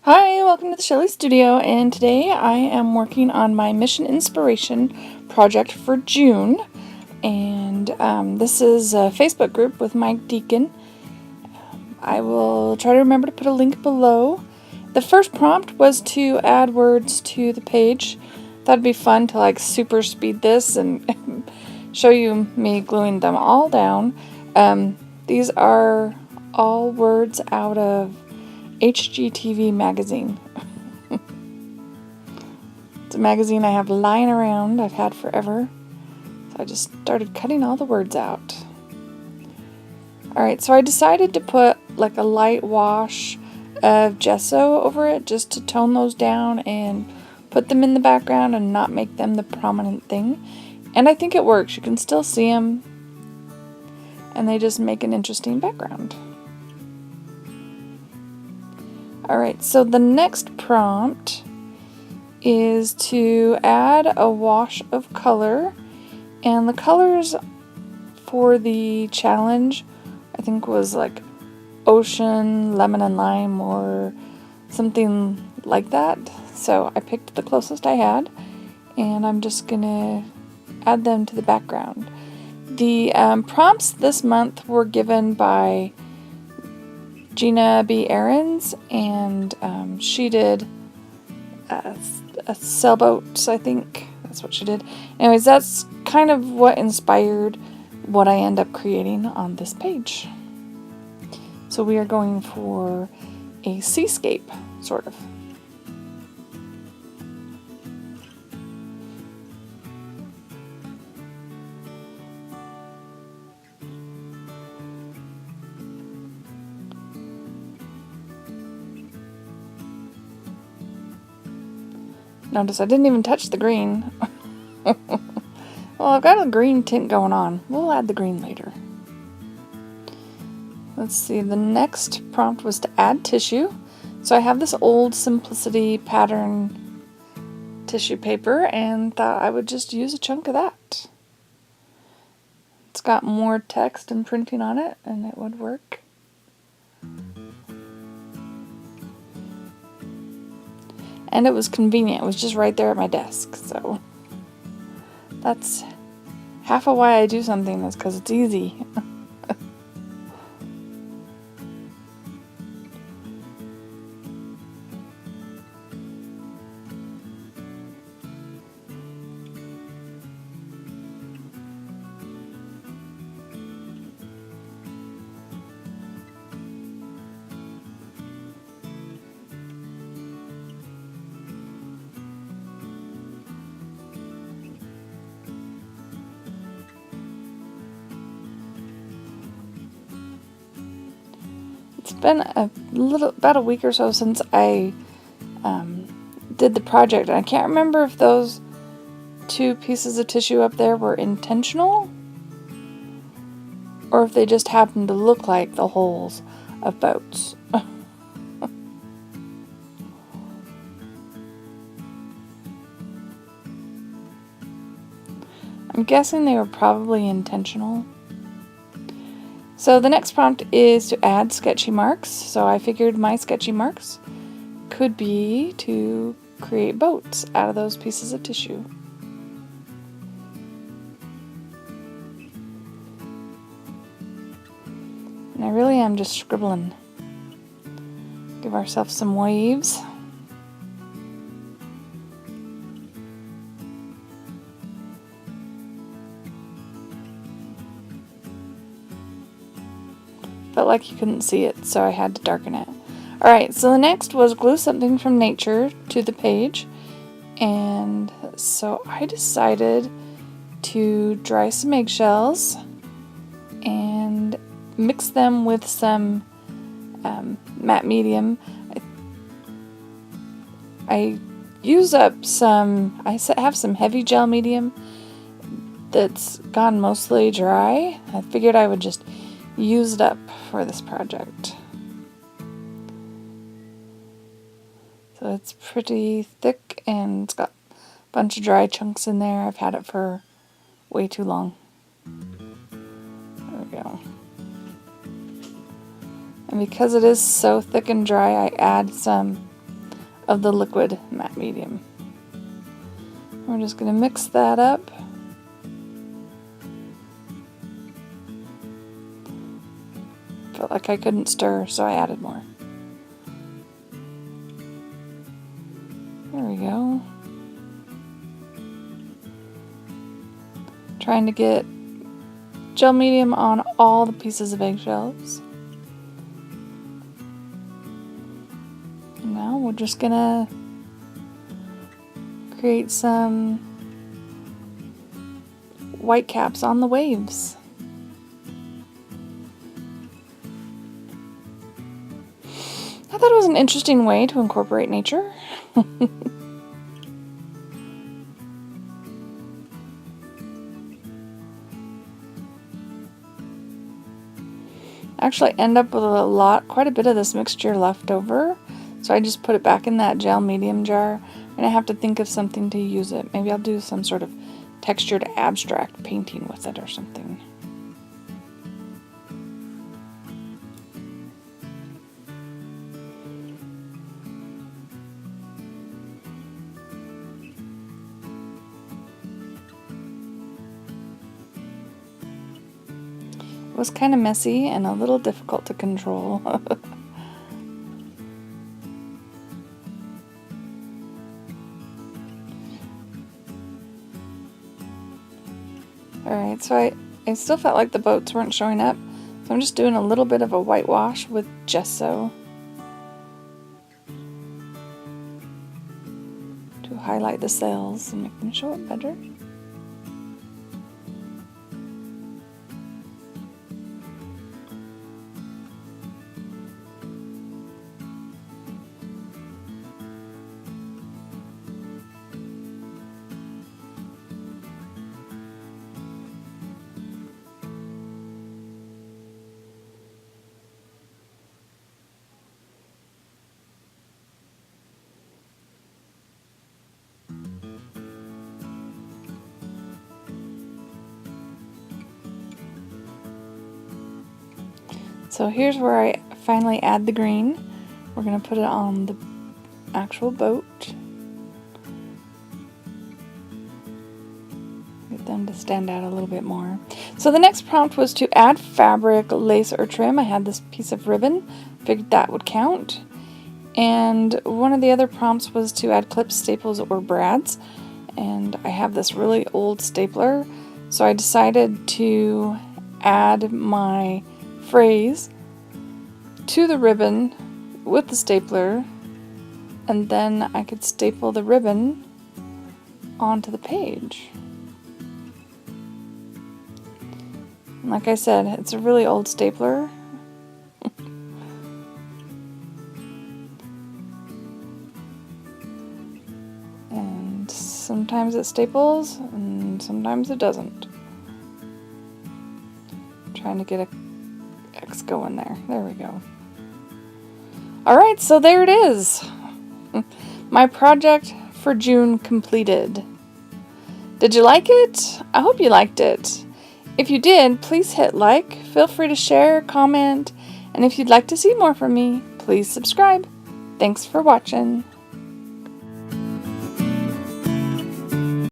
Hi, welcome to the Shelley Studio, and today I am working on my Mission Inspiration project for June, and this is a Facebook group with Mike Deacon. I will try to remember to put a link below. The first prompt was to add words to the page. Thought it'd be fun to like super speed this and show you me gluing them all down. These are all words out of HGTV magazine. It's a magazine I have lying around, I've had forever. So I just started cutting all the words out. Alright, so I decided to put like a light wash of gesso over it just to tone those down and put them in the background and not make them the prominent thing. And I think it works. You can still see them and they just make an interesting background. Alright, so the next prompt is to add a wash of color, and the colors for the challenge I think was like ocean, lemon and lime, or something like that. So I picked the closest I had and I'm just gonna add them to the background. The prompts this month were given by Gina B. Ahrens, and she did a sailboat, I think. That's what she did. Anyways, that's kind of what inspired what I end up creating on this page. So we are going for a seascape, sort of. Notice I didn't even touch the green. Well, I've got a green tint going on. We'll add the green later. Let's see, the next prompt was to add tissue. So I have this old Simplicity pattern tissue paper and thought I would just use a chunk of that. It's got more text and printing on it and it would work. And it was convenient. It was just right there at my desk. So that's half of why I do something, is because it's easy. It's been about a week or so since I did the project, and I can't remember if those two pieces of tissue up there were intentional or if they just happened to look like the holes of boats. I'm guessing they were probably intentional. So the next prompt is to add sketchy marks. So I figured my sketchy marks could be to create boats out of those pieces of tissue. And I really am just scribbling. Give ourselves some waves. Felt like you couldn't see it, so I had to darken it. Alright, so the next was glue something from nature to the page. And so I decided to dry some eggshells and mix them with some matte medium. I use up some, I have some heavy gel medium that's gone mostly dry. I figured I would just use it up for this project. So it's pretty thick and it's got a bunch of dry chunks in there. I've had it for way too long. There we go. And because it is so thick and dry, I add some of the liquid matte medium. We're just going to mix that up. Felt like I couldn't stir, so I added more. There we go. Trying to get gel medium on all the pieces of eggshells. Now we're just gonna create some white caps on the waves. I thought it was an interesting way to incorporate nature. Actually end up with quite a bit of this mixture left over, so I just put it back in that gel medium jar, and I have to think of something to use it. Maybe I'll do some sort of textured abstract painting with it or something. It was kind of messy and a little difficult to control. Alright, so I still felt like the boats weren't showing up, so I'm just doing a little bit of a whitewash with gesso to highlight the sails and make them show up better. So here's where I finally add the green. We're going to put it on the actual boat. Get them to stand out a little bit more. So the next prompt was to add fabric, lace, or trim. I had this piece of ribbon. Figured that would count. And one of the other prompts was to add clips, staples, or brads. And I have this really old stapler, so I decided to add my phrase to the ribbon with the stapler, and then I could staple the ribbon onto the page. And like I said, it's a really old stapler. And sometimes it staples and sometimes it doesn't. Trying to get a X going there. There we go. Alright, so there it is. My project for June completed. Did you like it? I hope you liked it. If you did, please hit like, feel free to share, comment, and if you'd like to see more from me, please subscribe. Thanks for watching.